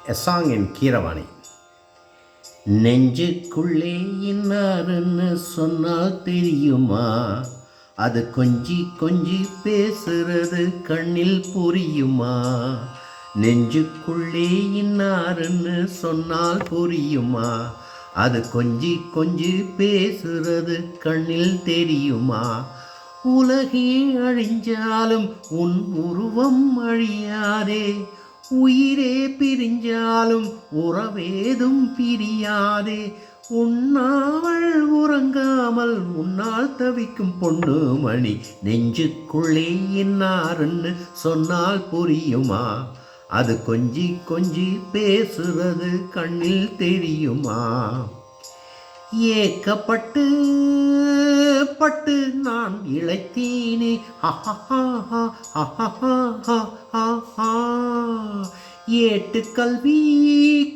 A song in Keeravani. நெஞ்சுக்குள்ளே இன்னாருன்னு சொன்னால் தெரியுமா, அது கொஞ்சி கொஞ்சி பேசுறது கண்ணில் புரியுமா. நெஞ்சுக்குள்ளே இன்னாருன்னு சொன்னால் புரியுமா, அது கொஞ்சி கொஞ்சி பேசுறது கண்ணில் தெரியுமா. உலகே அழிஞ்சாலும் உன் உருவம் அழியாதே, உயிரே பிரிஞ்சாலும் உறவேதும் பிரியாதே. உண்ணாமல் உறங்காமல் உன்னால் தவிக்கும் பொண்ணு மணி, நெஞ்சுக்குள்ளே இன்னாருன்னு சொன்னால் புரியுமா, அது கொஞ்சி கொஞ்சி பேசுறது கண்ணில் தெரியுமா. ஏக்கப்பட்டு பட்டு நான் இழைத்தேனே, ஏட்டு கல்வி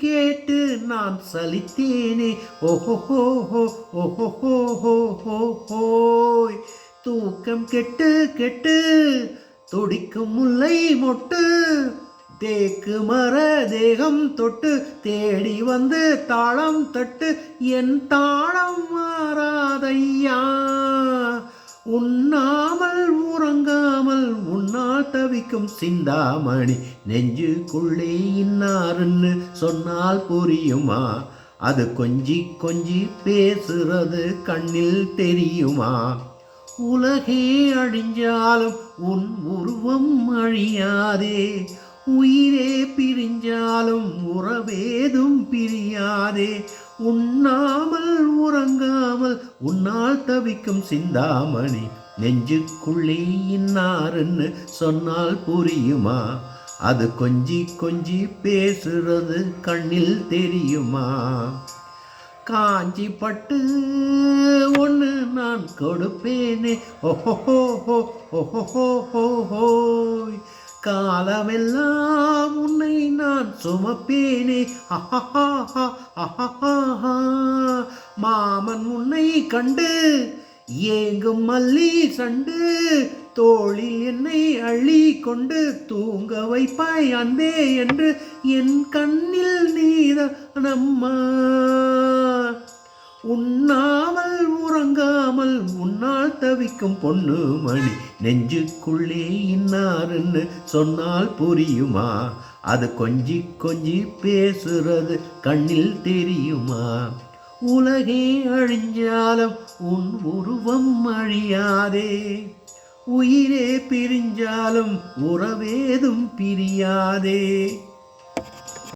கேட்டு நான் சலித்தேனே, ஓஹோஹோஹோஹோஹோய். தூக்கம் கெட்டு கெட்டு துடிக்கும் முல்லை மொட்டு, தேக்கு மர தேகம் தொட்டு தேடி வந்து தாளம் தட்டு, என் தாளம் மாறாதையா. உண்ணாமல் உறங்காமல் உன்னால் தவிக்கும் சிந்தாமணி, நெஞ்சுக்குள்ளே இன்னாருன்னு சொன்னால் புரியுமா, அது கொஞ்சி கொஞ்சி பேசுறது கண்ணில் தெரியுமா. உலகே அழிஞ்சாலும் உன் உருவம் அழியாதே, உயிரே பிரிஞ்சாலும் உறவேதும் பிரியாதே. உண்ணாமல் உறங்காமல் உன்னால் தவிக்கும் சிந்தாமணி, நெஞ்சுக்குள்ளே இன்னாருன்னு சொன்னால் புரியுமா, அது கொஞ்சி கொஞ்சி பேசுறது கண்ணில் தெரியுமா. காஞ்சி பட்டு ஒன்று நான் கொடுப்பேனே, ஓஹோஹோஹோஹோஹோய். காலமெல்லாம் உன்னை நான் சுமப்பேனே, மாமன் உன்னை கண்டு ஏங்கும் மல்லி சண்டு, தோளில் என்னை அள்ளி கொண்டு தூங்க வைப்பாய் அந்தே என்று என் கண்ணில் நீதானம்மா. உண்ணாமல் உறங்காமல் உன்னால் தவிக்கும் பொண்ணு மணி, நெஞ்சுக்குள்ளே இன்னாருன்னு சொன்னால் புரியுமா, அது கொஞ்சி கொஞ்சி பேசுறது கண்ணில் தெரியுமா. உலகே அழிஞ்சாலும் உன் உருவம் அழியாதே, உயிரே பிரிஞ்சாலும் உறவேதும் பிரியாதே.